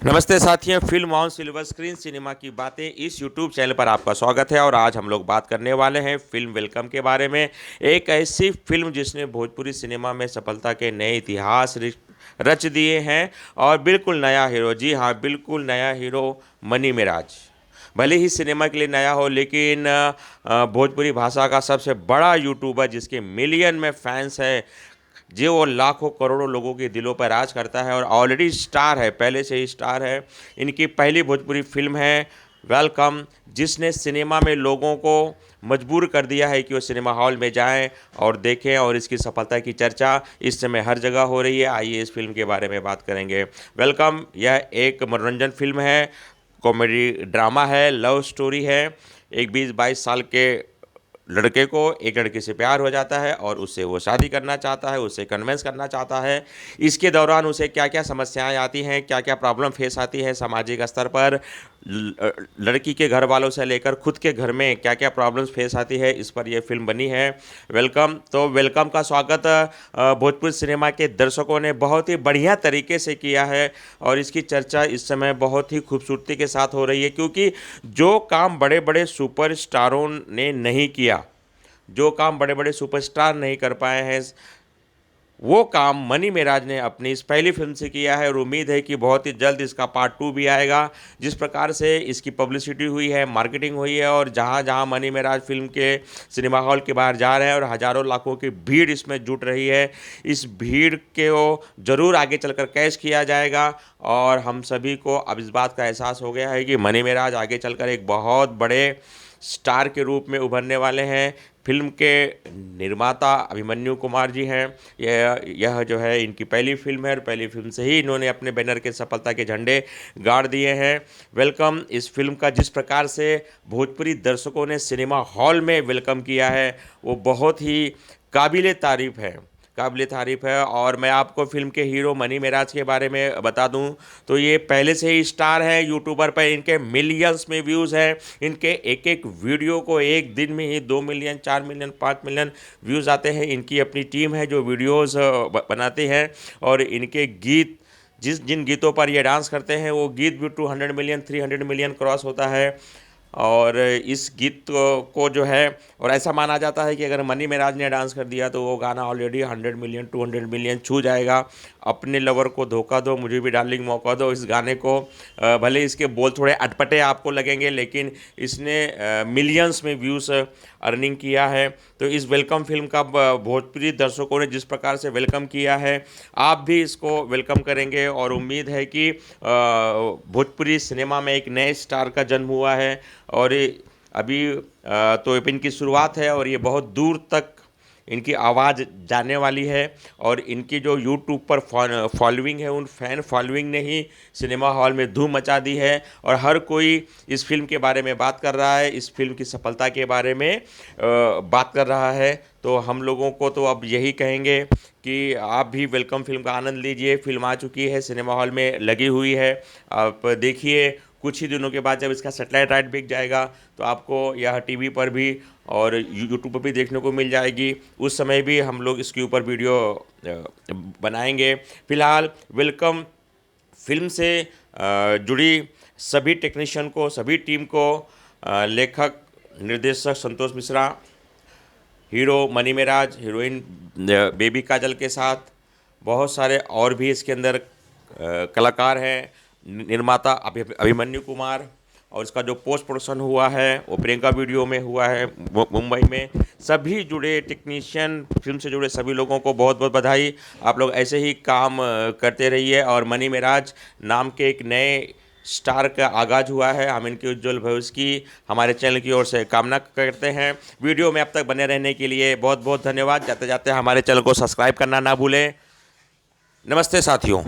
नमस्ते साथियों, film on silver screen cinema की बातें इस यूट्यूब चैनल पर आपका स्वागत है। और आज हम लोग बात करने वाले हैं फिल्म वेलकम के बारे में। एक ऐसी फिल्म जिसने भोजपुरी सिनेमा में सफलता के नए इतिहास रच दिए हैं। और बिल्कुल नया हीरो, जी हाँ बिल्कुल नया हीरो, मनी मिराज। भले ही सिनेमा के लिए नया हो, लेकिन भोजपुरी भाषा का सबसे बड़ा यूट्यूबर जिसके मिलियन में फैंस हैं, जो वो लाखों करोड़ों लोगों के दिलों पर राज करता है और ऑलरेडी स्टार है, पहले से ही स्टार है। इनकी पहली भोजपुरी फिल्म है वेलकम, जिसने सिनेमा में लोगों को मजबूर कर दिया है कि वो सिनेमा हॉल में जाएं और देखें। और इसकी सफलता की चर्चा इस समय हर जगह हो रही है। आइए इस फिल्म के बारे में बात करेंगे। वेलकम यह एक मनोरंजन फिल्म है, कॉमेडी ड्रामा है, लव स्टोरी है। एक 20-22 साल के लड़के को एक लड़की से प्यार हो जाता है और उससे वो शादी करना चाहता है, उससे कन्विंस करना चाहता है। इसके दौरान उसे क्या क्या समस्याएं आती हैं, क्या क्या प्रॉब्लम फेस आती है सामाजिक स्तर पर, लड़की के घर वालों से लेकर खुद के घर में क्या क्या प्रॉब्लम्स फेस आती है, इस पर यह फिल्म बनी है वेलकम। तो वेलकम का स्वागत भोजपुरी सिनेमा के दर्शकों ने बहुत ही बढ़िया तरीके से किया है। और इसकी चर्चा इस समय बहुत ही खूबसूरती के साथ हो रही है, क्योंकि जो काम बड़े बड़े सुपरस्टारों ने नहीं किया, जो काम बड़े बड़े सुपरस्टार नहीं कर पाए हैं, वो काम मनी मेराज ने अपनी इस पहली फिल्म से किया है। और उम्मीद है कि बहुत ही जल्द इसका पार्ट 2 भी आएगा। जिस प्रकार से इसकी पब्लिसिटी हुई है, मार्केटिंग हुई है, और जहाँ जहाँ मनी मेराज फिल्म के सिनेमा हॉल के बाहर जा रहे हैं और हज़ारों लाखों की भीड़ इसमें जुट रही है, इस भीड़ को ज़रूर आगे चलकर कैच किया जाएगा। और हम सभी को अब इस बात का एहसास हो गया है कि मनी मेराज आगे चलकर एक बहुत बड़े स्टार के रूप में उभरने वाले हैं। फिल्म के निर्माता अभिमन्यु कुमार जी हैं। यह जो है इनकी पहली फिल्म है और पहली फिल्म से ही इन्होंने अपने बैनर के सफलता के झंडे गाड़ दिए हैं। वेलकम इस फिल्म का जिस प्रकार से भोजपुरी दर्शकों ने सिनेमा हॉल में वेलकम किया है, वो बहुत ही काबिले तारीफ़ है, काबिल तारीफ़ है। और मैं आपको फिल्म के हीरो मनी मेराज के बारे में बता दूं तो ये पहले से ही स्टार हैं यूट्यूबर पर। इनके मिलियंस में व्यूज़ हैं। इनके एक एक वीडियो को एक दिन में ही 2 मिलियन, 4 मिलियन, 5 मिलियन व्यूज़ आते हैं। इनकी अपनी टीम है जो वीडियोज़ बनाती है। और इनके गीत, जिन गीतों पर ये डांस करते हैं, वो गीत भी 200 मिलियन, 300 मिलियन क्रॉस होता है। और इस गीत को जो है, और ऐसा माना जाता है कि अगर मनी मेराज ने डांस कर दिया तो वो गाना ऑलरेडी 100 मिलियन, 200 मिलियन छू जाएगा। अपने लवर को धोखा दो, मुझे भी डार्लिंग मौका दो, इस गाने को भले इसके बोल थोड़े अटपटे आपको लगेंगे, लेकिन इसने मिलियंस में व्यूज़ अर्निंग किया है। तो इस वेलकम फिल्म का भोजपुरी दर्शकों ने जिस प्रकार से वेलकम किया है, आप भी इसको वेलकम करेंगे। और उम्मीद है कि भोजपुरी सिनेमा में एक नए स्टार का जन्म हुआ है। और अभी तो इनकी शुरुआत है और ये बहुत दूर तक इनकी आवाज़ जाने वाली है। और इनकी जो यूट्यूब पर फॉलोइंग है, उन फैन फॉलोइंग ने ही सिनेमा हॉल में धूम मचा दी है। और हर कोई इस फिल्म के बारे में बात कर रहा है, इस फिल्म की सफलता के बारे में बात कर रहा है। तो हम लोगों को तो अब यही कहेंगे कि आप भी वेलकम फिल्म का आनंद लीजिए। फिल्म आ चुकी है, सिनेमा हॉल में लगी हुई है, आप देखिए। कुछ ही दिनों के बाद जब इसका सेटेलाइट राइट बिक जाएगा तो आपको यह टीवी पर भी और यूट्यूब पर भी देखने को मिल जाएगी। उस समय भी हम लोग इसके ऊपर वीडियो बनाएंगे। फिलहाल वेलकम फिल्म से जुड़ी सभी टेक्नीशियन को, सभी टीम को, लेखक निर्देशक Santosh Mishra, hero Mani Meraj, heroine Baby Kajal के साथ बहुत सारे और भी इसके अंदर कलाकार हैं, निर्माता अभिमन्यु कुमार। और इसका जो पोस्ट प्रोडक्शन हुआ है वो प्रियंका वीडियो में हुआ है मुंबई में। सभी जुड़े टेक्नीशियन, फिल्म से जुड़े सभी लोगों को बहुत बहुत बधाई। आप लोग ऐसे ही काम करते रहिए। और मनी मेराज नाम के एक नए स्टार का आगाज़ हुआ है। हम इनके उज्जवल भविष्य की हमारे चैनल की ओर से कामना करते हैं। वीडियो में अब तक बने रहने के लिए बहुत बहुत धन्यवाद। जाते जाते हमारे चैनल को सब्सक्राइब करना ना भूलें। नमस्ते साथियों।